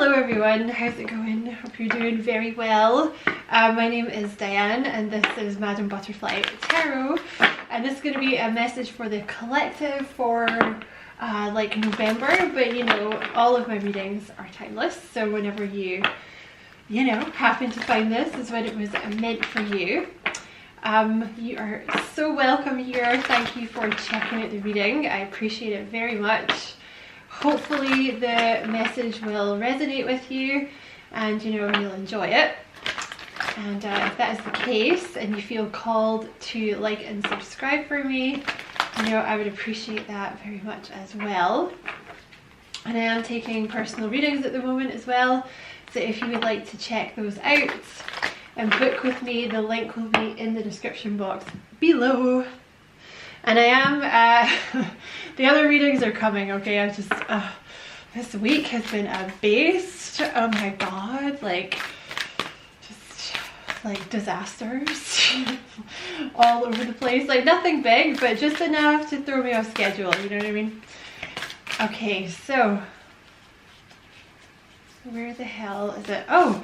Hello everyone, how's it going? Hope you're doing very well. My name is Diane and this is Madam Butterfly Tarot, and this is going to be a message for the collective for like November, but you know, all of my readings are timeless, so whenever you happen to find this is when it was meant for you. You are so welcome here. Thank you for checking out the reading. I appreciate it very much. Hopefully the message will resonate with you and you'll enjoy it. And if that is the case and you feel called to like and subscribe for me, I would appreciate that very much as well. And I am taking personal readings at the moment as well, so if you would like to check those out and book with me, the link will be in the description box below. And I am, the other readings are coming, okay? I've just, this week has been a beast. Oh my god, just like disasters all over the place. Like nothing big, but just enough to throw me off schedule, you know what I mean? Okay, so where the hell is it? Oh,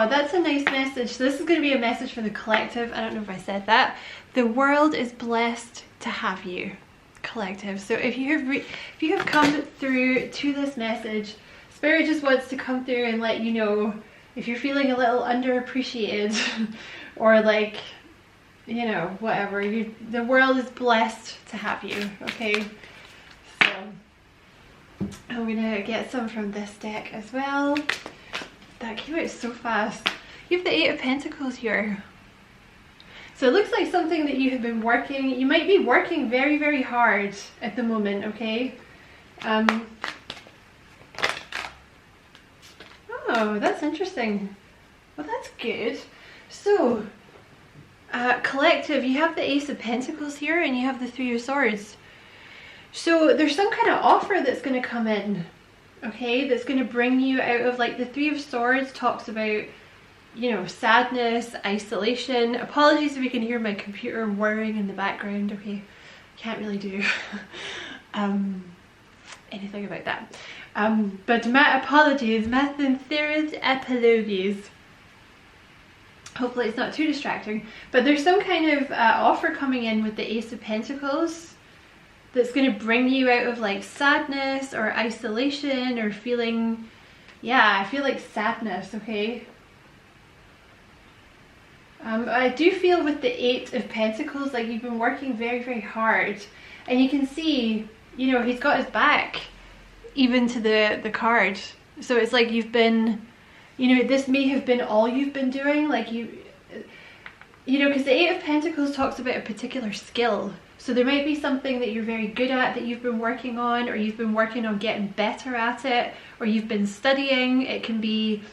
that's a nice message. So this is going to be a message for the collective. I don't know if I said that. The world is blessed to have you, collective. So if you have come through to this message, Spirit just wants to come through and let you know if you're feeling a little underappreciated or like, whatever. The world is blessed to have you, okay? So I'm gonna get some from this deck as well. That came out so fast. You have the Eight of Pentacles here. So it looks like something that you have been working, you might be working very, very hard at the moment, okay? Oh, that's interesting. Well, that's good. So, collective, you have the Ace of Pentacles here and you have the Three of Swords. So there's some kind of offer that's going to come in, okay? That's going to bring you out of, like, the Three of Swords talks about, sadness, isolation. Apologies if you can hear my computer whirring in the background, okay? Can't really do anything about that. But my apologies, my sincerest apologies. Hopefully it's not too distracting. But there's some kind of offer coming in with the Ace of Pentacles that's going to bring you out of like sadness or isolation or feeling, I feel like sadness, okay? I do feel with the Eight of Pentacles, like you've been working very, very hard. And you can see, he's got his back, even to the card. So it's like you've been, this may have been all you've been doing. Like because the Eight of Pentacles talks about a particular skill. So there might be something that you're very good at that you've been working on, or you've been working on getting better at it, or you've been studying. It can be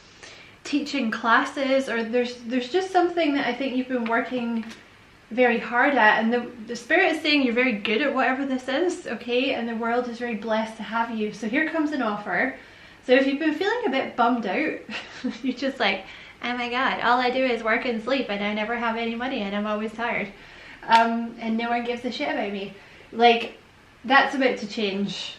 teaching classes, or there's just something that I think you've been working very hard at, and the Spirit is saying you're very good at whatever this is, okay? And the world is very blessed to have you. So here comes an offer. So if you've been feeling a bit bummed out, you're just like, oh my god, all I do is work and sleep and I never have any money and I'm always tired, and no one gives a shit about me. Like, that's about to change.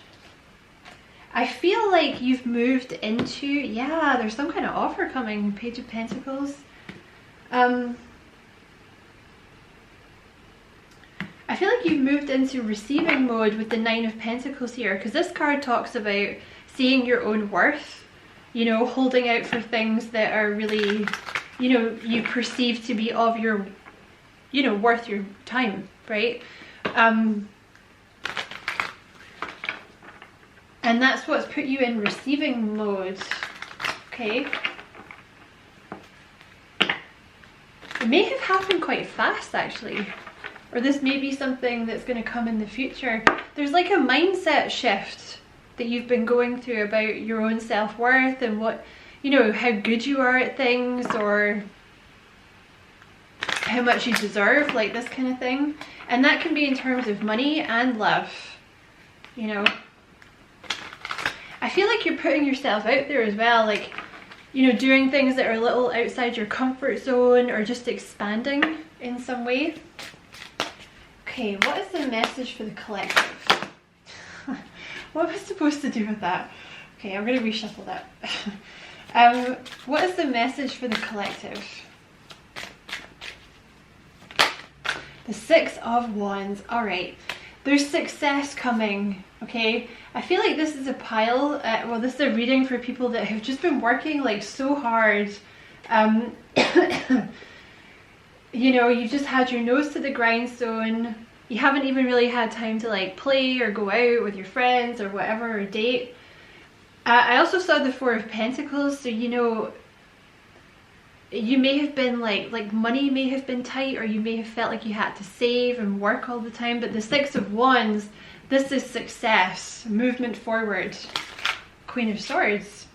I feel like you've moved into, there's some kind of offer coming. Page of Pentacles. I feel like you've moved into receiving mode with the Nine of Pentacles here, because this card talks about seeing your own worth, holding out for things that are really, you perceive to be of your, worth your time, right? And that's what's put you in receiving mode, okay? It may have happened quite fast, actually. Or this may be something that's going to come in the future. There's like a mindset shift that you've been going through about your own self-worth and what, how good you are at things, or how much you deserve, like this kind of thing. And that can be in terms of money and love, I feel like you're putting yourself out there as well, like, doing things that are a little outside your comfort zone, or just expanding in some way. Okay, what is the message for the collective? What was I supposed to do with that? Okay, I'm going to reshuffle that. What is the message for the collective? The Six of Wands. All right, there's success coming. Okay, I feel like this is a pile. Well, this is a reading for people that have just been working like so hard. You know, you've just had your nose to the grindstone. You haven't even really had time to like play or go out with your friends or whatever, or date. I also saw the Four of Pentacles, so you know, you may have been like money may have been tight, or you may have felt like you had to save and work all the time. But the Six of Wands, this is success, movement forward. Queen of Swords.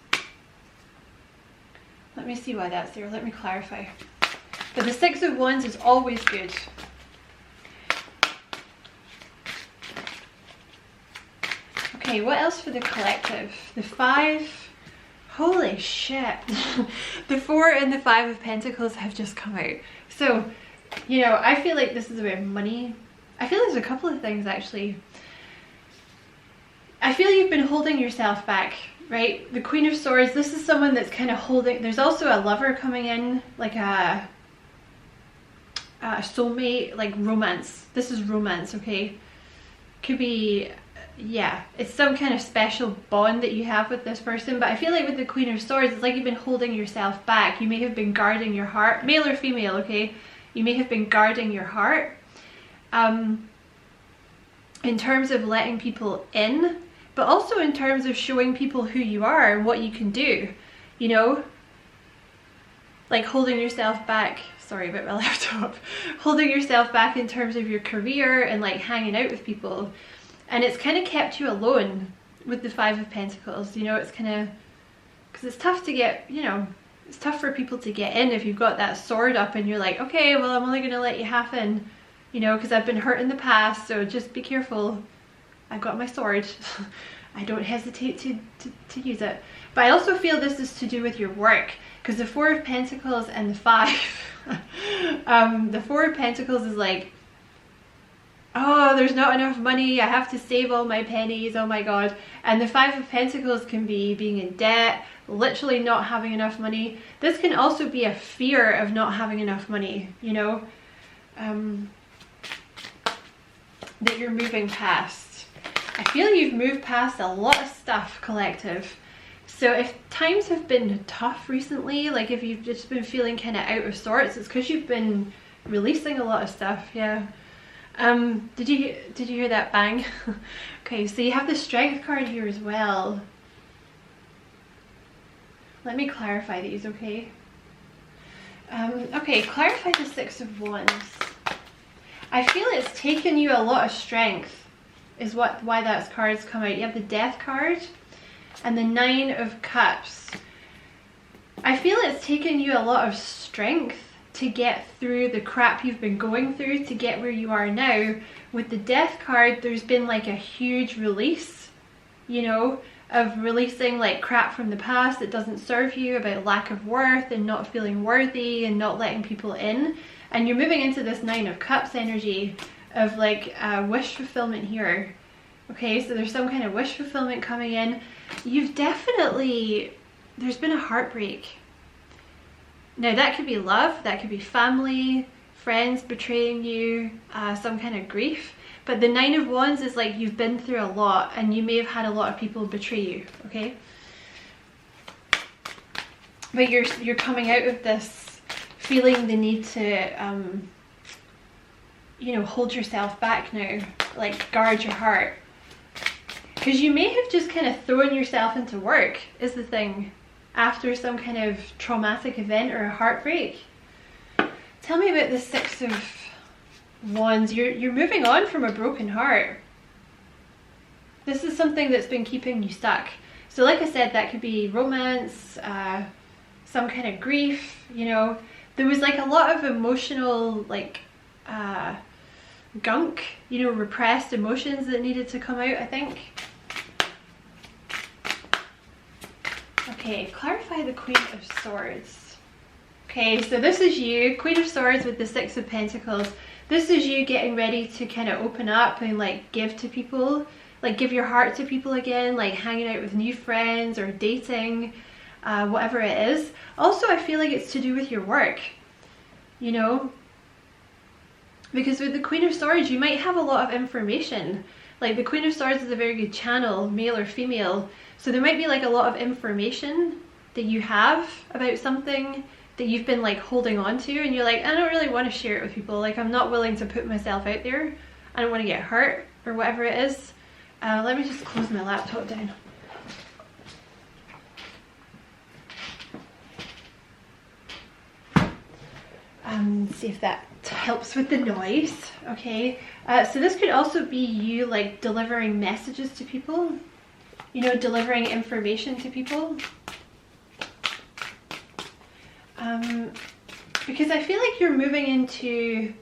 Let me see why that's there. Let me clarify. But the Six of Wands is always good. Okay, what else for the collective? The Five. Holy shit. The Four and the Five of Pentacles have just come out. So, you know, I feel like this is about money. I feel there's a couple of things actually. I feel you've been holding yourself back, right? The Queen of Swords, this is someone that's kind of holding. There's also a lover coming in, like a soulmate, like romance. This is romance, okay? Could be, yeah, it's some kind of special bond that you have with this person. But I feel like with the Queen of Swords, it's like you've been holding yourself back. You may have been guarding your heart, male or female, okay? You may have been guarding your heart in terms of letting people in, but also in terms of showing people who you are and what you can do, you know? Like holding yourself back, sorry about my laptop, holding yourself back in terms of your career and like hanging out with people. And it's kind of kept you alone with the Five of Pentacles, you know? It's kind of, because it's tough to get, you know, it's tough for people to get in if you've got that sword up and you're like, okay, well, I'm only going to let you half in, you know, because I've been hurt in the past, so just be careful. I've got my sword. I don't hesitate to use it. But I also feel this is to do with your work, because the Four of Pentacles and the Five, the Four of Pentacles is like, oh, there's not enough money, I have to save all my pennies, oh my god. And the Five of Pentacles can be being in debt, literally not having enough money. This can also be a fear of not having enough money, you know, that you're moving past. I feel you've moved past a lot of stuff, collective. So if times have been tough recently, like if you've just been feeling kind of out of sorts, it's because you've been releasing a lot of stuff, yeah. Did you hear that bang? Okay, so you have the Strength card here as well. Let me clarify these, okay? Okay, clarify the Six of Wands. I feel it's taken you a lot of strength, is why that card's come out. You have the Death card and the Nine of Cups. I feel it's taken you a lot of strength to get through the crap you've been going through to get where you are now. With the Death card, there's been like a huge release, you know, of releasing like crap from the past that doesn't serve you, about lack of worth and not feeling worthy and not letting people in. And you're moving into this Nine of Cups energy of like wish fulfillment here. Okay, so there's some kind of wish fulfillment coming in. You've definitely, there's been a heartbreak. Now that could be love, that could be family, friends betraying you, some kind of grief. But the Nine of Wands is like you've been through a lot and you may have had a lot of people betray you, okay? But you're coming out of this feeling the need to, you know, hold yourself back now, like guard your heart. Because you may have just kind of thrown yourself into work, is the thing, after some kind of traumatic event or a heartbreak. Tell me about the Six of Wands. You're moving on from a broken heart. This is something that's been keeping you stuck. So like I said, that could be romance, some kind of grief, you know. There was like a lot of emotional like gunk, you know, repressed emotions that needed to come out, I think. Okay, clarify the Queen of Swords. Okay, so this is you, Queen of Swords with the Six of Pentacles. This is you getting ready to kind of open up and like give to people. like give your heart to people again, like hanging out with new friends or dating, whatever it is. Also, I feel like it's to do with your work, you know, because with the Queen of Swords, you might have a lot of information. Like the Queen of Swords is a very good channel, male or female. So there might be like a lot of information that you have about something that you've been like holding on to, and you're like, I don't really want to share it with people. Like I'm not willing to put myself out there. I don't want to get hurt or whatever it is. Let me just close my laptop down. See if that helps with the noise. Okay, so this could also be you like delivering messages to people, you know, delivering information to people. Because I feel like you're moving into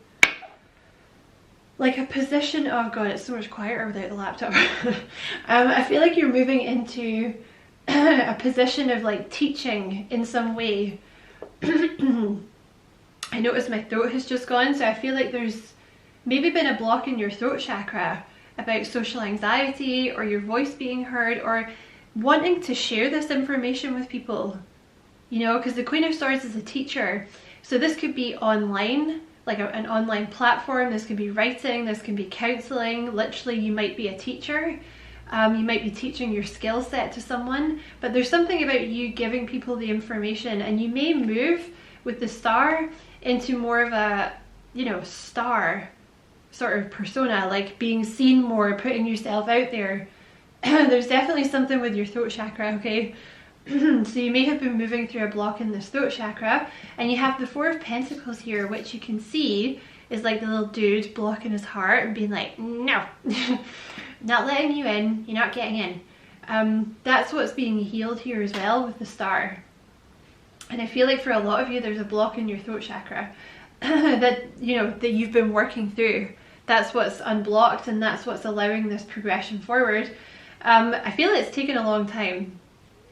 like a position, oh god, it's so much quieter without the laptop. I feel like you're moving into a position of like teaching in some way. I noticed my throat has just gone, so I feel like there's maybe been a block in your throat chakra about social anxiety or your voice being heard or wanting to share this information with people, you know, because the Queen of Swords is a teacher. So this could be online, like an online platform. This could be writing, this can be counseling. Literally, you might be a teacher. You might be teaching your skill set to someone, but there's something about you giving people the information, and you may move with the star into more of a, you know, star sort of persona, like being seen more, putting yourself out there. There's definitely something with your throat chakra, okay? So you may have been moving through a block in this throat chakra, and you have the Four of Pentacles here, which you can see is like the little dude blocking his heart and being like, no, not letting you in, you're not getting in. That's what's being healed here as well with the star. And I feel like for a lot of you, there's a block in your throat chakra that, you know, that you've been working through. That's what's unblocked, and that's what's allowing this progression forward. I feel it's taken a long time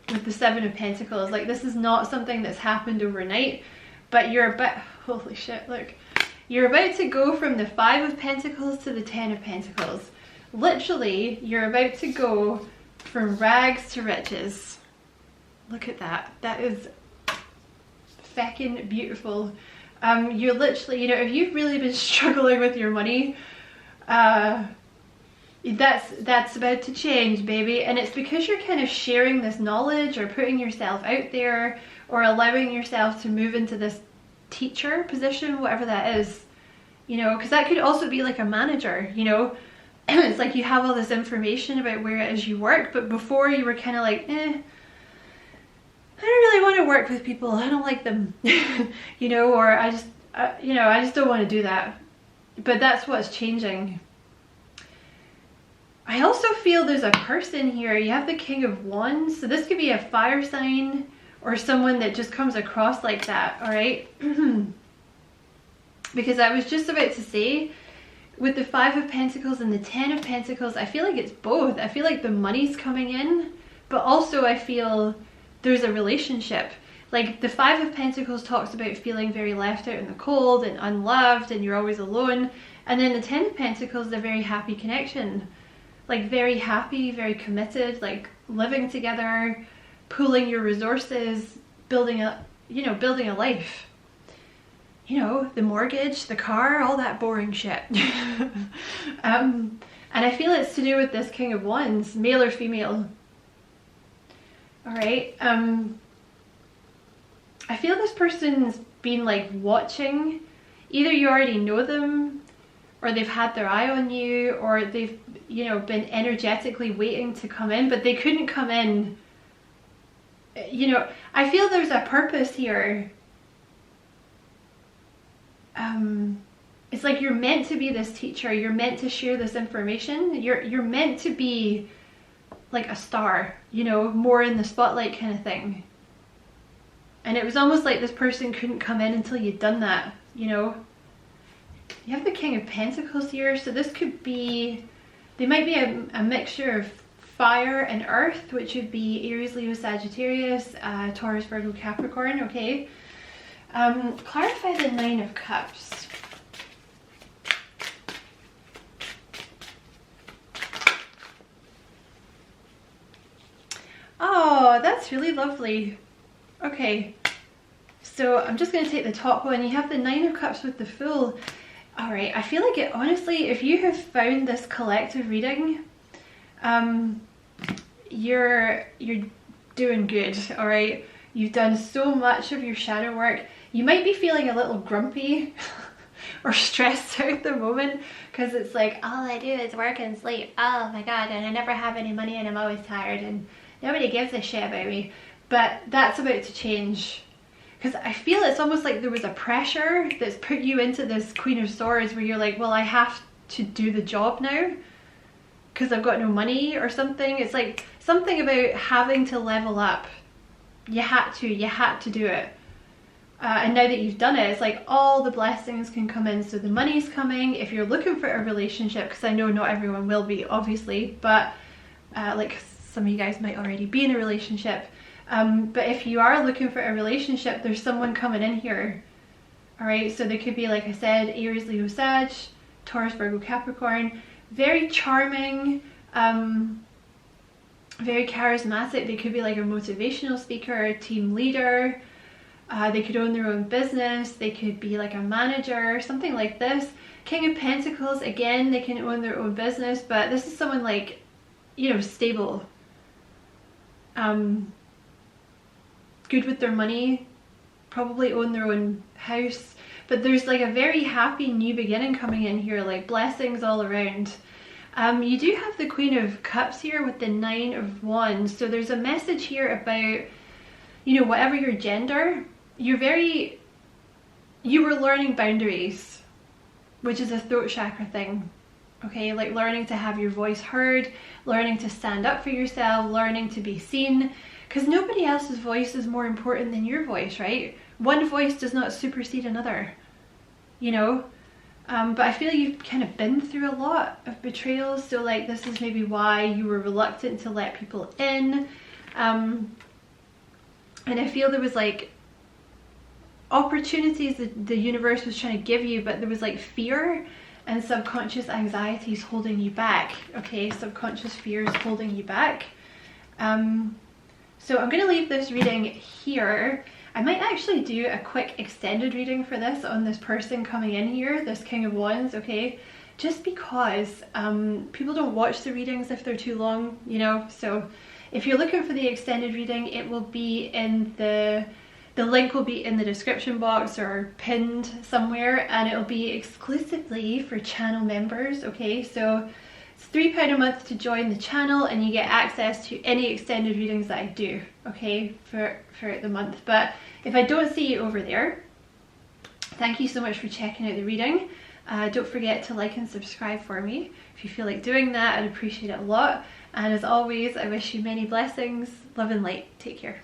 with the Seven of Pentacles. Like this is not something that's happened overnight, but you're about, holy shit, look. You're about to go from the Five of Pentacles to the Ten of Pentacles. Literally, you're about to go from rags to riches. Look at that. That is feckin' beautiful. You're literally, you know, if you've really been struggling with your money, that's about to change, baby. And it's because you're kind of sharing this knowledge or putting yourself out there or allowing yourself to move into this teacher position, whatever that is, you know, because that could also be like a manager, you know. It's like you have all this information about where it is you work, but before you were kind of like, I don't really want to work with people, I don't like them, you know, or I just, you know, I just don't want to do that. But that's what's changing. I also feel there's a person here. You have the King of Wands, so this could be a fire sign or someone that just comes across like that, all right? Because I was just about to say, with the Five of Pentacles and the Ten of Pentacles, I feel like it's both. I feel like the money's coming in, but also I feel there's a relationship. Like the Five of Pentacles talks about feeling very left out in the cold and unloved and you're always alone. And then the Ten of Pentacles is a very happy connection. Like very happy, very committed, like living together, pooling your resources, building a, you know, building a life. You know, the mortgage, the car, all that boring shit. And I feel it's to do with this King of Wands, male or female. All right. I feel this person's been like watching. Either you already know them, or they've had their eye on you, or they've, you know, been energetically waiting to come in, but they couldn't come in. You know, I feel there's a purpose here. It's like you're meant to be this teacher. You're meant to share this information. You're meant to be like a star, you know, more in the spotlight kind of thing. And it was almost like this person couldn't come in until you'd done that, you know. You have the King of Pentacles here, so this could be, they might be a mixture of fire and earth, which would be Aries, Leo, Sagittarius, Taurus, Virgo, Capricorn, okay. Clarify the Nine of Cups. that's really lovely. Okay, so I'm just going to take the top one. You have the Nine of Cups with the Fool. All right, I feel like it, honestly, if you have found this collective reading, you're doing good, all right? You've done so much of your shadow work. You might be feeling a little grumpy or stressed out at the moment because it's like, all I do is work and sleep. Oh my God, and I never have any money and I'm always tired and nobody gives a shit about me. But that's about to change, because I feel it's almost like there was a pressure that's put you into this Queen of Swords where you're like, well, I have to do the job now because I've got no money or something. It's like something about having to level up. You had to do it. And now that you've done it, it's like all the blessings can come in. So the money's coming. If you're looking for a relationship, because I know not everyone will be, obviously, but like some of you guys might already be in a relationship. But if you are looking for a relationship, there's someone coming in here. All right, so they could be, like I said, Aries, Leo, Sag, Taurus, Virgo, Capricorn. Very charming, very charismatic. They could be like a motivational speaker, a team leader. They could own their own business. They could be like a manager, something like this. King of Pentacles, again, they can own their own business, but this is someone like, you know, stable. Good with their money, probably own their own house. But there's like a very happy new beginning coming in here, like blessings all around. You do have the Queen of Cups here with the Nine of Wands. So there's a message here about, you know, whatever your gender, you were learning boundaries, which is a throat chakra thing. Okay, like learning to have your voice heard, learning to stand up for yourself, learning to be seen, because nobody else's voice is more important than your voice, right? One voice does not supersede another, you know? But I feel you've kind of been through a lot of betrayals, so like this is maybe why you were reluctant to let people in. And I feel there was like opportunities that the universe was trying to give you, but there was like fear and subconscious anxieties holding you back. Okay, subconscious fears holding you back. So I'm going to leave this reading here. I might actually do a quick extended reading for this on this person coming in here, this King of Wands, okay? Just because people don't watch the readings if they're too long, you know? So if you're looking for the extended reading, it will be in the link will be in the description box or pinned somewhere, and it'll be exclusively for channel members, okay? So it's £3 a month to join the channel and you get access to any extended readings that I do, okay, for the month. But if I don't see you over there, thank you so much for checking out the reading. Don't forget to like and subscribe for me. If you feel like doing that, I'd appreciate it a lot. And as always, I wish you many blessings, love and light. Take care.